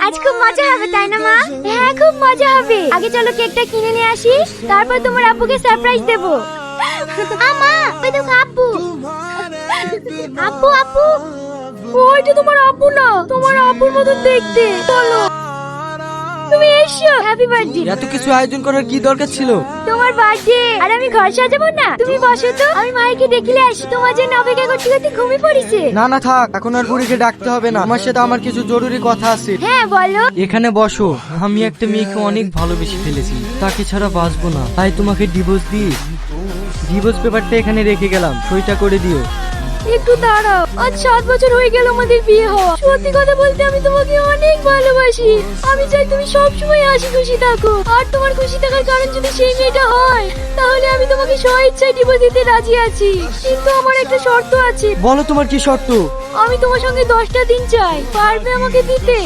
আজ খুব মজা হবে তাই না মা? হ্যাঁ খুব মজা হবে। আগে চলো কেকটা কিনে নিয়ে আসি, তারপর তোমার আব্বুকে সারপ্রাইজ দেব। আমা ওই দেখো আব্বু। আব্বু আব্বু ওইটা তোমার আব্বু না, তোমার আব্বুর মতো দেখতে। চলো তুমি এসো। Happy birthday. এত কিছু আয়োজন করার কি দরকার ছিল? তোমার বার্থডে আর আমি ঘর সাজাবো না? তুমি বসো তো, আমি মাইকে ডেকে আসি। তোমার জন্য অপেক্ষা করতে করতে ঘুমিয়ে পড়েছে। না না থাক, এখন আর বুড়িকে ডাকতে হবে না। আমার সাথে আমার কিছু জরুরি কথা আছে। হ্যাঁ বলো। এখানে বসো। আমি একটা মেয়েকে অনেক ভালোবেসে ফেলেছি, তাকে ছাড়া বাঁচবো না। তাই তোমাকে ডিভোর্স দিই। ডিভোর্স পেপারটা এখানে রেখে গেলাম, সইটা করে দিও। একটু দাঁড়াও, আজ 7 বছর হয়ে গেল আমাদের বিয়ে হওয়া। সত্যি কথা বলতে আমি তোমাকে অনেক ভালোবাসি। আমি চাই তুমি সব সময় হাসি খুশি থাকো। আর তোমার খুশি থাকার কারণ যদি সেই মেয়েটা হয়, তাহলে আমি তোমাকে স্বেচ্ছায় ডিভোর্স দিতে রাজি আছি। কিন্তু আমার একটা শর্ত আছে। বলো তোমার কি শর্ত? আমি তোমার সঙ্গে 10টা দিন চাই, পারবে আমাকে দিতে?